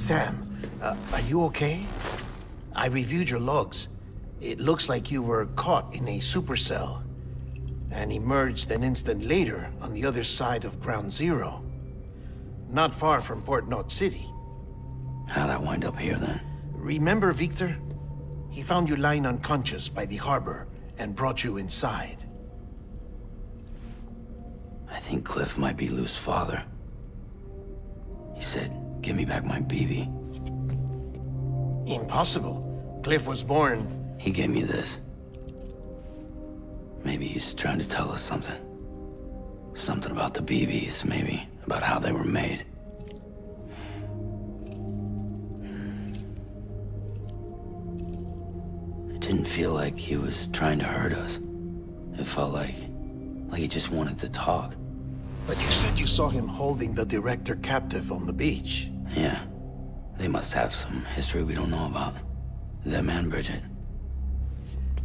Sam, are you okay? I reviewed your logs. It looks like you were caught in a supercell and emerged an instant later on the other side of Ground Zero. Not far from Port Knot City. How'd I wind up here then? Remember Victor? He found you lying unconscious by the harbor and brought you inside. I think Cliff might be Lou's father. He said, give me back my BB. Impossible. Cliff was born... He gave me this. Maybe he's trying to tell us something. Something about the BBs, maybe. About how they were made. It didn't feel like he was trying to hurt us. It felt like he just wanted to talk. But you said you saw him holding the director captive on the beach. Yeah. They must have some history we don't know about. Them and Bridget.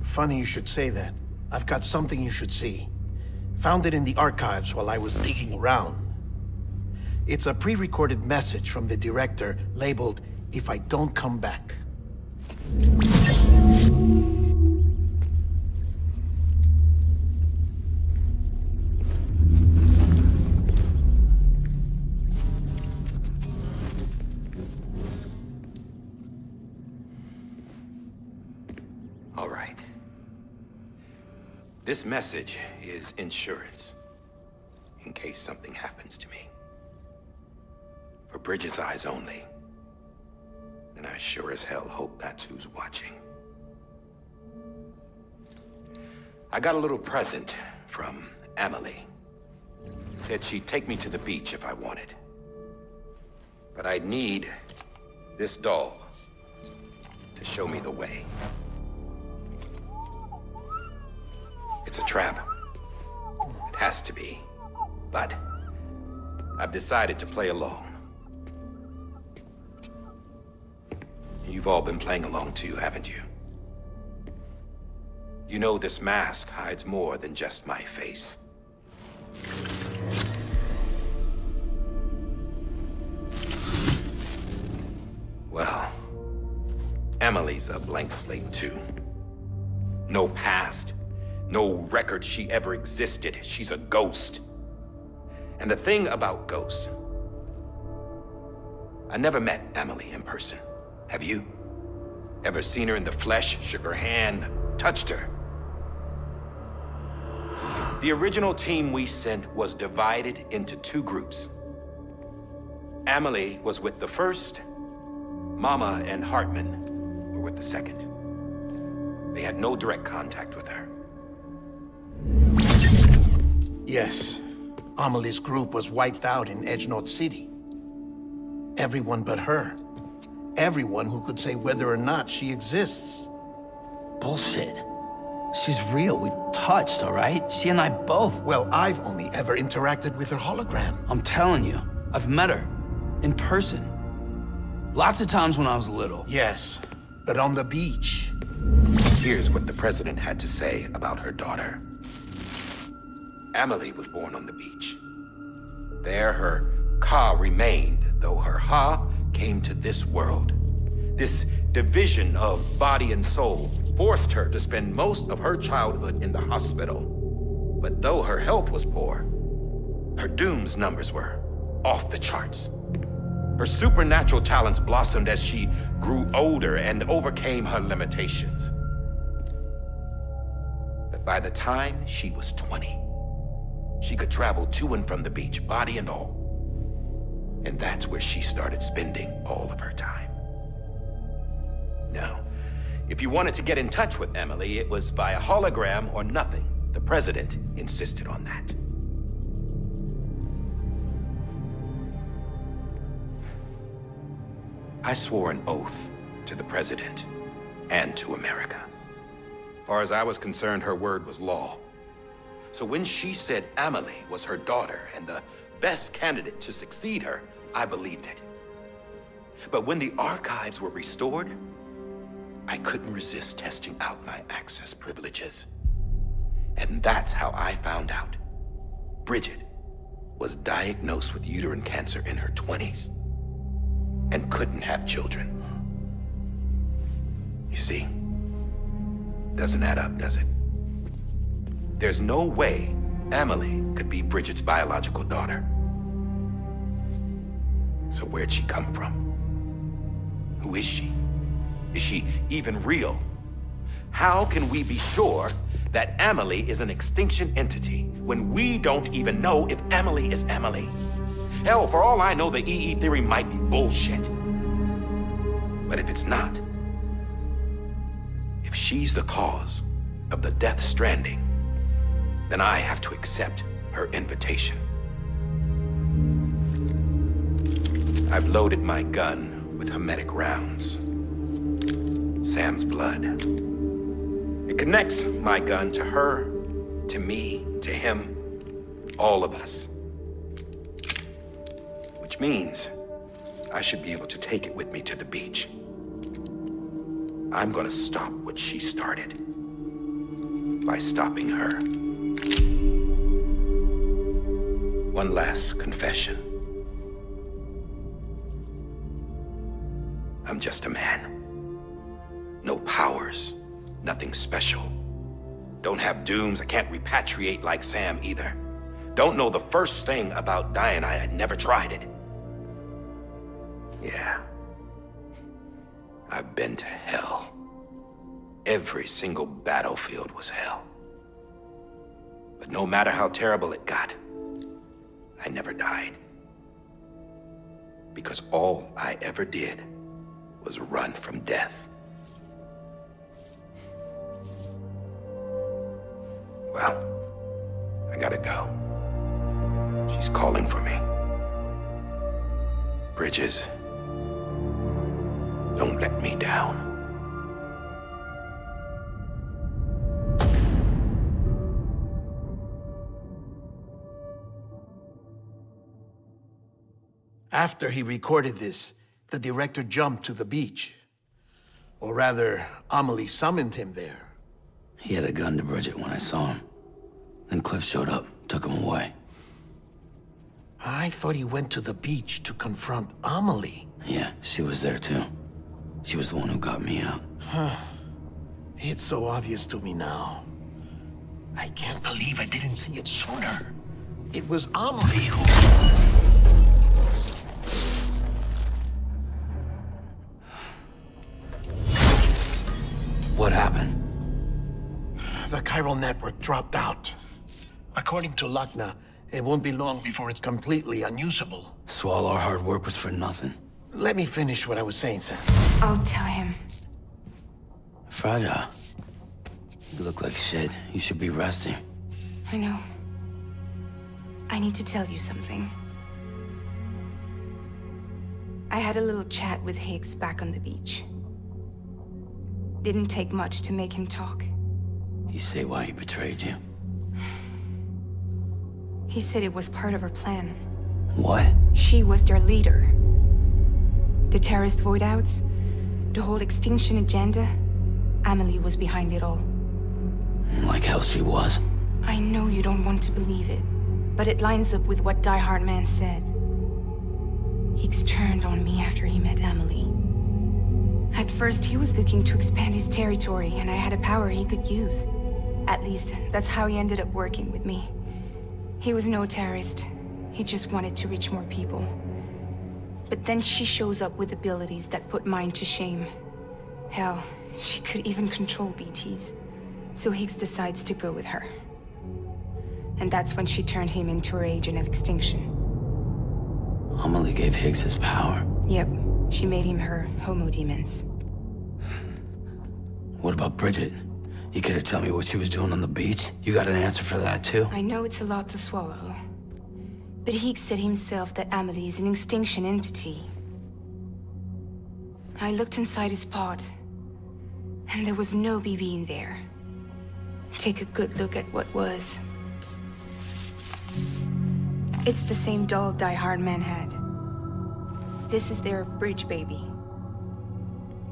Funny you should say that. I've got something you should see. Found it in the archives while I was digging around. It's a pre-recorded message from the director labeled, "If I don't come back." All right. This message is insurance, in case something happens to me. For Bridget's eyes only. And I sure as hell hope that's who's watching. I got a little present from Emily. Said she'd take me to the beach if I wanted. But I'd need this doll to show me the way. It's a trap. It has to be. But I've decided to play along. You've all been playing along too, haven't you? You know this mask hides more than just my face. Well, Emily's a blank slate too. No past. No record she ever existed. She's a ghost. And the thing about ghosts, I never met Emily in person. Have you? Ever seen her in the flesh, shook her hand, touched her? The original team we sent was divided into two groups. Emily was with the first. Mama and Hartman were with the second. They had no direct contact with her. Yes. Amelie's group was wiped out in Edge Knot City. Everyone but her. Everyone who could say whether or not she exists. Bullshit. She's real. We touched, all right? She and I both. Well, I've only ever interacted with her hologram. I'm telling you, I've met her. In person. Lots of times when I was little. Yes, but on the beach. Here's what the president had to say about her daughter. Emily was born on the beach. There her Ka remained, though her Ha came to this world. This division of body and soul forced her to spend most of her childhood in the hospital. But though her health was poor, her Doom's numbers were off the charts. Her supernatural talents blossomed as she grew older and overcame her limitations. But by the time she was 20, she could travel to and from the beach, body and all. And that's where she started spending all of her time. Now, if you wanted to get in touch with Emily, it was via hologram or nothing. The president insisted on that. I swore an oath to the president and to America. As far as I was concerned, her word was law. So when she said Emily was her daughter and the best candidate to succeed her, I believed it. But when the archives were restored, I couldn't resist testing out my access privileges. And that's how I found out Bridget was diagnosed with uterine cancer in her 20s. and couldn't have children. You see, doesn't add up, does it? There's no way Amelie could be Bridget's biological daughter. So where'd she come from? Who is she? Is she even real? How can we be sure that Amelie is an extinction entity when we don't even know if Amelie is Amelie? Hell, for all I know, the EE theory might be bullshit. But if it's not, if she's the cause of the death stranding, then I have to accept her invitation. I've loaded my gun with hermetic rounds. Sam's blood. It connects my gun to her, to me, to him, all of us. Which means I should be able to take it with me to the beach. I'm gonna stop what she started by stopping her. One last confession. I'm just a man. No powers, nothing special. Don't have dooms, I can't repatriate like Sam either. Don't know the first thing about dying, I had never tried it. Yeah. I've been to hell. Every single battlefield was hell. But no matter how terrible it got, I never died. Because all I ever did was run from death. Well, I gotta go. She's calling for me. Bridges, don't let me down. After he recorded this, the director jumped to the beach. Or rather, Amelie summoned him there. He had a gun to Bridget when I saw him. Then Cliff showed up, took him away. I thought he went to the beach to confront Amelie. Yeah, she was there too. She was the one who got me out. It's so obvious to me now. I can't believe I didn't see it sooner. It was Amelie who... What happened? The chiral network dropped out. According to Lakna, it won't be long before it's completely unusable. So all our hard work was for nothing. Let me finish what I was saying, Sam. I'll tell him. Fragile. You look like shit. You should be resting. I know. I need to tell you something. I had a little chat with Higgs back on the beach. Didn't take much to make him talk. You say why he betrayed you? He said it was part of her plan. What? She was their leader. The terrorist voidouts, the whole extinction agenda, Amelie was behind it all. Like hell she was. I know you don't want to believe it, but it lines up with what Die Hard Man said. Higgs turned on me after he met Amelie. At first, he was looking to expand his territory, and I had a power he could use. At least, that's how he ended up working with me. He was no terrorist. He just wanted to reach more people. But then she shows up with abilities that put mine to shame. Hell, she could even control BTs. So Higgs decides to go with her. And that's when she turned him into her agent of extinction. Amelie gave Higgs his power. Yep, she made him her Homo Demens. What about Bridget? You care to tell me what she was doing on the beach? You got an answer for that too? I know it's a lot to swallow. But Higgs said himself that Amelie is an extinction entity. I looked inside his pod, and there was no BB in there. Take a good look at what was. It's the same doll Die Hard Man had. This is their bridge baby.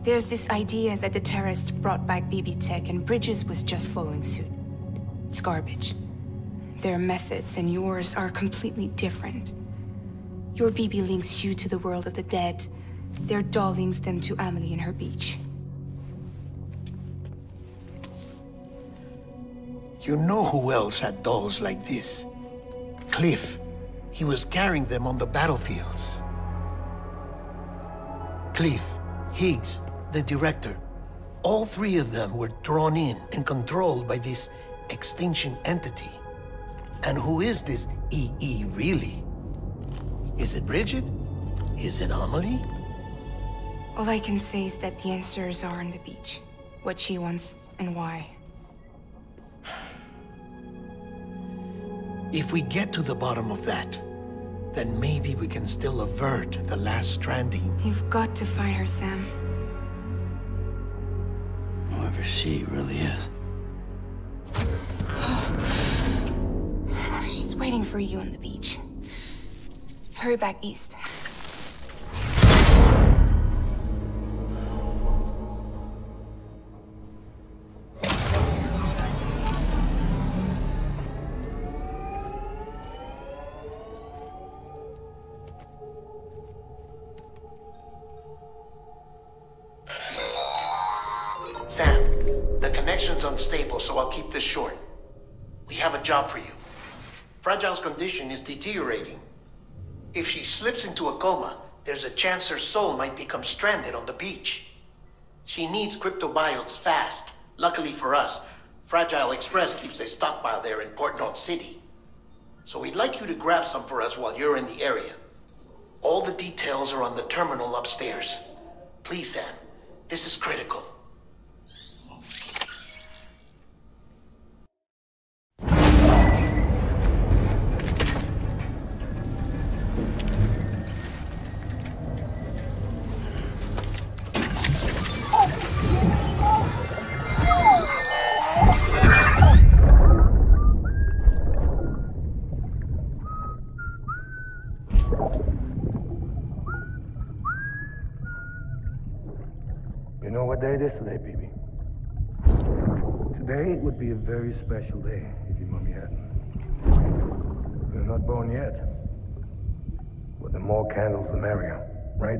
There's this idea that the terrorists brought back BB tech and Bridges was just following suit. It's garbage. Their methods and yours are completely different. Your BB links you to the world of the dead, Their doll links them to Amelie and her beach. You know who else had dolls like this? Cliff. He was carrying them on the battlefields. Cliff, Higgs, the director. All three of them were drawn in and controlled by this extinction entity. And who is this EE really? Is it Bridget? Is it Amelie? All I can say is that the answers are on the beach. What she wants and why. If we get to the bottom of that, then maybe we can still avert the last stranding. You've got to find her, Sam. Whoever she really is. She's waiting for you on the beach. Hurry back east. Sam, the connection's unstable, so I'll keep this short. We have a job for you. Fragile's condition is deteriorating. If she slips into a coma, there's a chance her soul might become stranded on the beach. She needs cryptobiotes fast. Luckily for us, Fragile Express keeps a stockpile there in Port North City. So we'd like you to grab some for us while you're in the area. All the details are on the terminal upstairs. Please, Sam, this is critical. You know what day it is today, BB? Today would be a very special day if your mommy hadn't. You're not born yet. But the more candles, the merrier, right?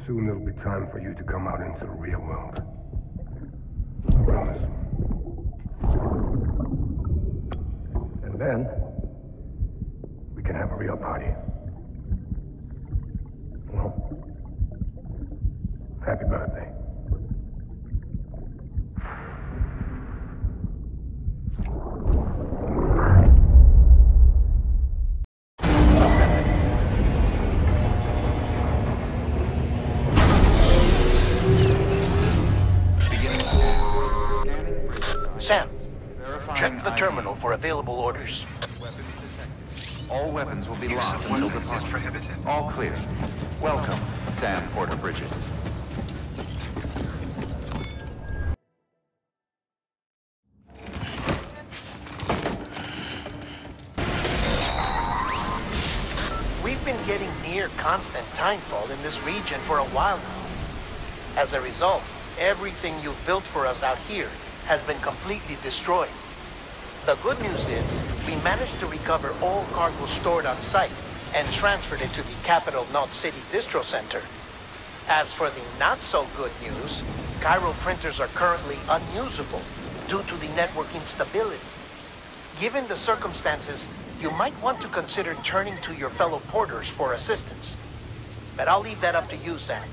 Soon it'll be time for you to come out into the real world. I promise. And then, we can have a real party. Well, happy birthday. Sam, check the terminal for available orders. All weapons will be locked until departure. All clear. Welcome, Sam Porter Bridges. We've been getting near constant timefall in this region for a while now. As a result, everything you've built for us out here has been completely destroyed. The good news is, we managed to recover all cargo stored on site and transferred it to the Capital Knot City Distro Center. As for the not-so-good news, Cairo printers are currently unusable due to the network instability. Given the circumstances, you might want to consider turning to your fellow porters for assistance. But I'll leave that up to you, Sam.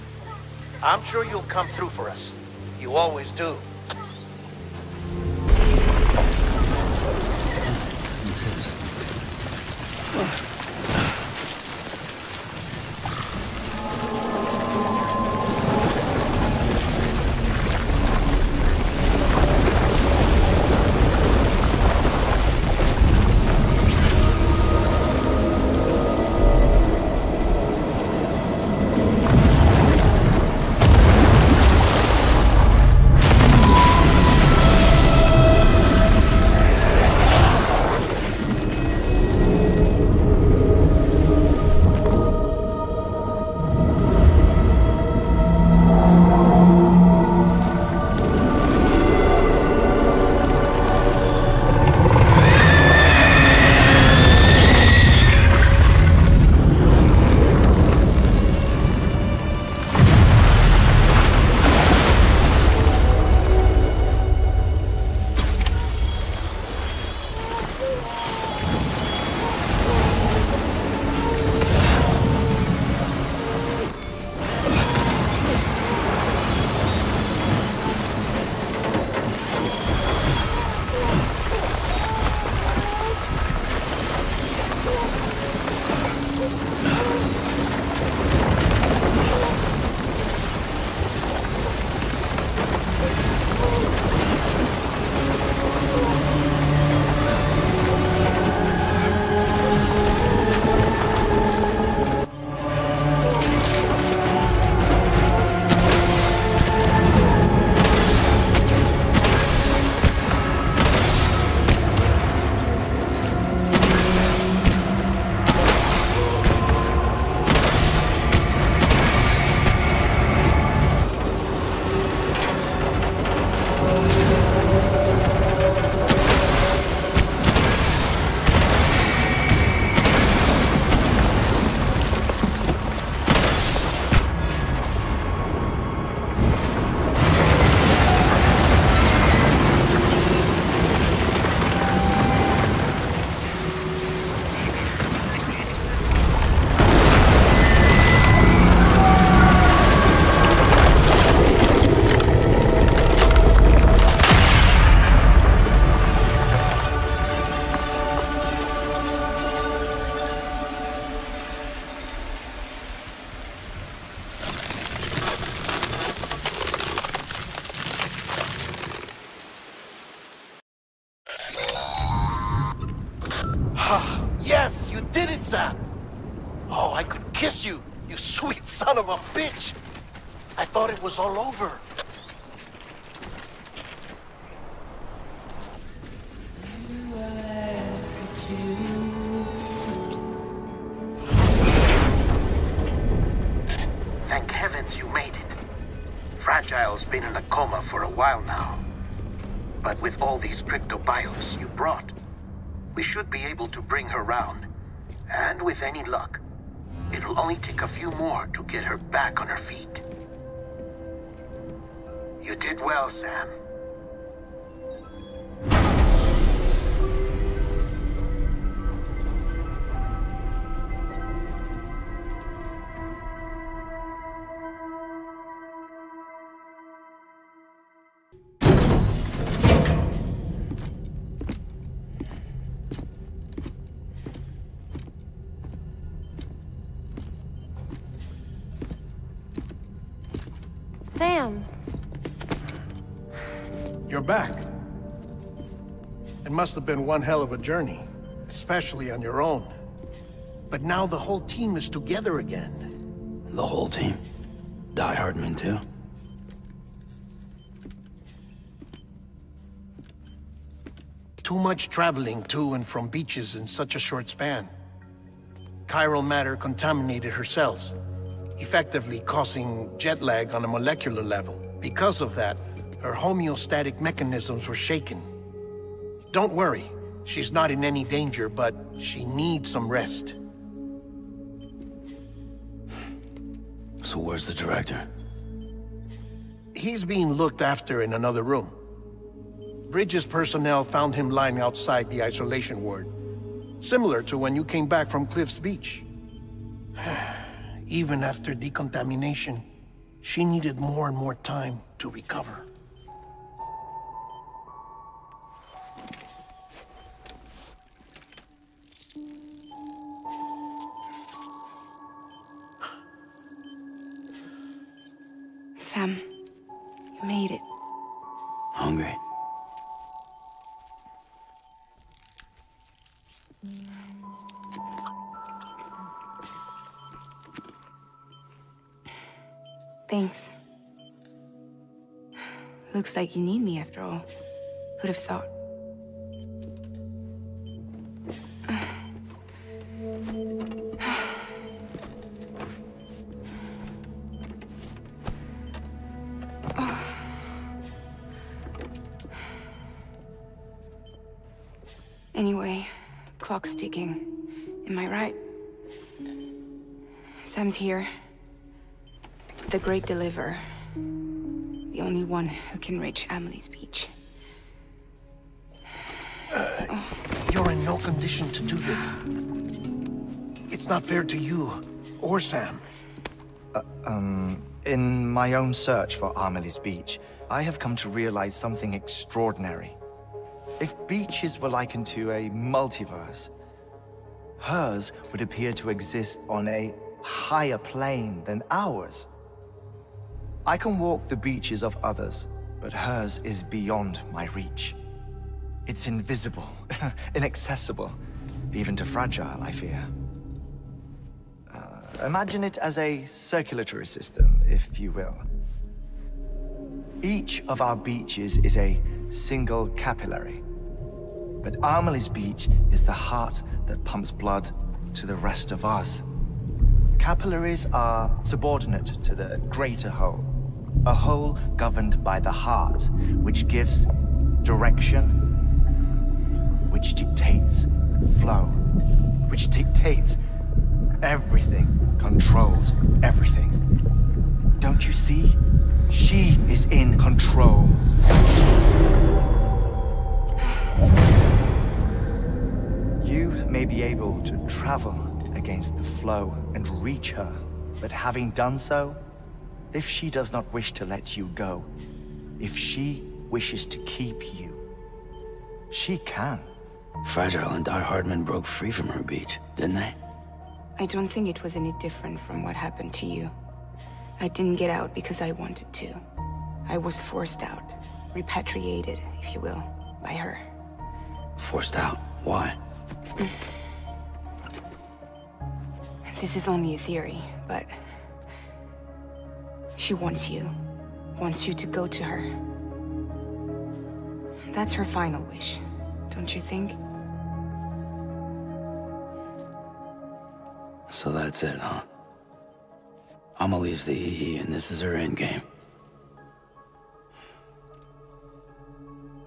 I'm sure you'll come through for us. You always do. I could kiss you, you sweet son of a bitch! I thought it was all over. Thank heavens you made it. Fragile's been in a coma for a while now. But with all these cryptobiotes you brought, we should be able to bring her round. And with any luck, it'll only take a few more to get her back on her feet. You did well, Sam. Sam. You're back. It must have been one hell of a journey, especially on your own. But now the whole team is together again. The whole team? Die Hardman too? Too much traveling to and from beaches in such a short span. Chiral matter contaminated her cells, effectively causing jet lag on a molecular level. Because of that, her homeostatic mechanisms were shaken. Don't worry, she's not in any danger, but she needs some rest. So where's the director? He's being looked after in another room. Bridges personnel found him lying outside the isolation ward, similar to when you came back from Cliff's Beach. Even after decontamination, she needed more and more time to recover. Sam, you made it. Hungry? Thanks. Looks like you need me after all. Who'd have thought? Anyway, clock's ticking. Am I right? Sam's here. The Great Deliverer. The only one who can reach Amelie's Beach. You're in no condition to do this. It's not fair to you, or Sam. In my own search for Amelie's Beach, I have come to realize something extraordinary. If beaches were likened to a multiverse, hers would appear to exist on a higher plane than ours. I can walk the beaches of others, but hers is beyond my reach. It's invisible, inaccessible, even to Fragile, I fear. Imagine it as a circulatory system, if you will. Each of our beaches is a single capillary. But Amelie's Beach is the heart that pumps blood to the rest of us. Capillaries are subordinate to the greater whole. A whole governed by the heart, which gives direction, which dictates flow, which dictates everything, controls everything. Don't you see? She is in control. You may be able to travel against the flow and reach her, but having done so, if she does not wish to let you go, if she wishes to keep you, she can. Fragile and Die Hardman broke free from her beach, didn't they? I don't think it was any different from what happened to you. I didn't get out because I wanted to. I was forced out. Repatriated, if you will, by her. Forced out? Why? This is only a theory, but... she wants you. Wants you to go to her. That's her final wish, don't you think? So that's it, huh? Amelie's the EE, and this is her endgame.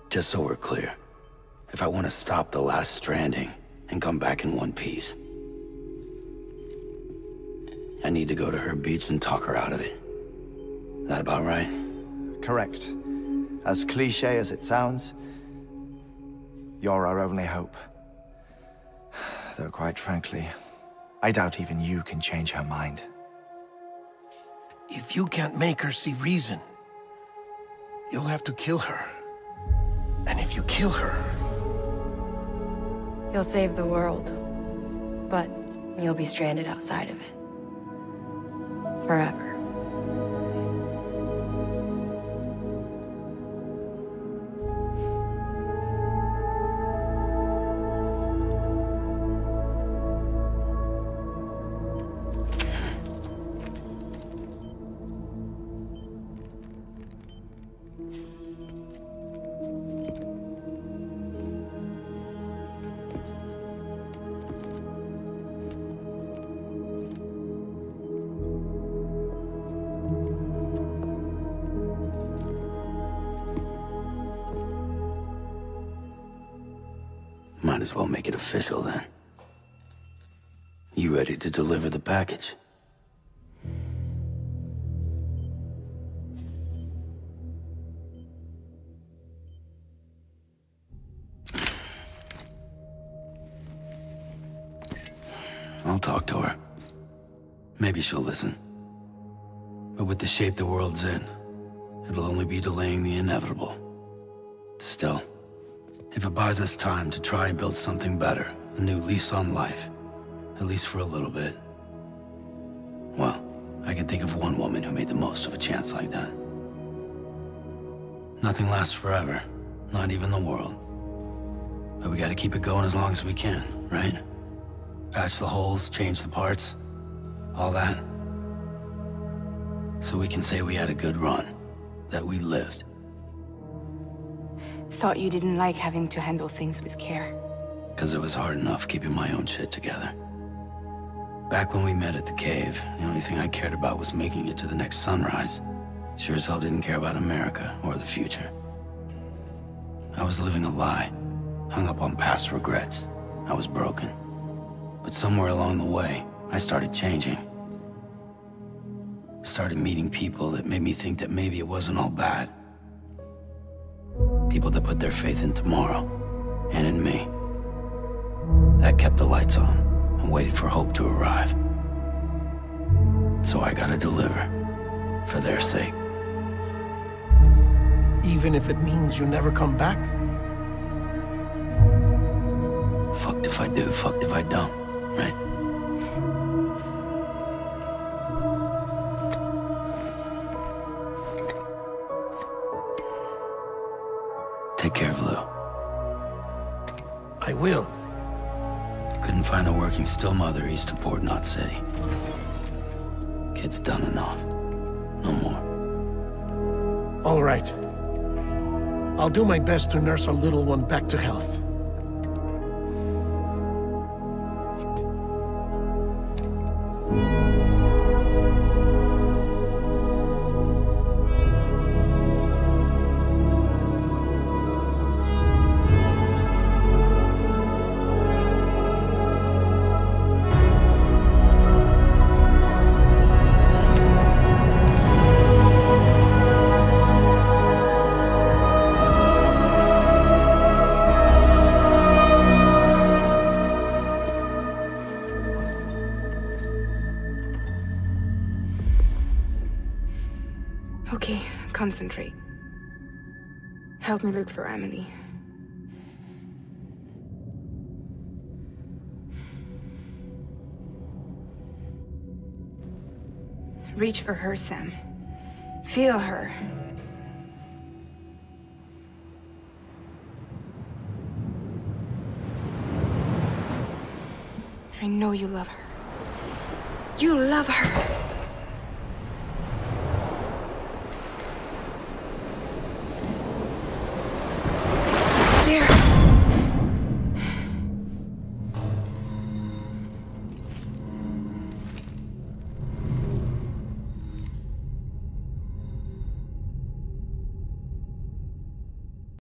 Just so we're clear, if I want to stop the last Stranding and come back in one piece, I need to go to her beach and talk her out of it. That about right? Correct. As cliché as it sounds, you're our only hope. Though quite frankly, I doubt even you can change her mind. If you can't make her see reason, you'll have to kill her. And if you kill her... You'll save the world, but you'll be stranded outside of it. Forever. Might as well make it official then. You ready to deliver the package? I'll talk to her. Maybe she'll listen. But with the shape the world's in, it'll only be delaying the inevitable. Still, if it buys us time to try and build something better, a new lease on life, at least for a little bit, well, I can think of one woman who made the most of a chance like that. Nothing lasts forever, not even the world. But we gotta keep it going as long as we can, right? Patch the holes, change the parts, all that. So we can say we had a good run, that we lived. Thought you didn't like having to handle things with care. 'Cause it was hard enough keeping my own shit together. Back when we met at the cave, the only thing I cared about was making it to the next sunrise. Sure as hell didn't care about America or the future. I was living a lie, hung up on past regrets. I was broken. But somewhere along the way, I started changing. Started meeting people that made me think that maybe it wasn't all bad. People that put their faith in tomorrow, and in me. That kept the lights on, and waited for hope to arrive. So I gotta deliver, for their sake. Even if it means you never come back? Fucked if I do, fucked if I don't, right? Take care of Lou. I will. Couldn't find a working still mother east of Port Knot City. Kid's done enough. No more. All right. I'll do my best to nurse our little one back to health. Okay, concentrate. Help me look for Amelie. Reach for her, Sam. Feel her. I know you love her. You love her.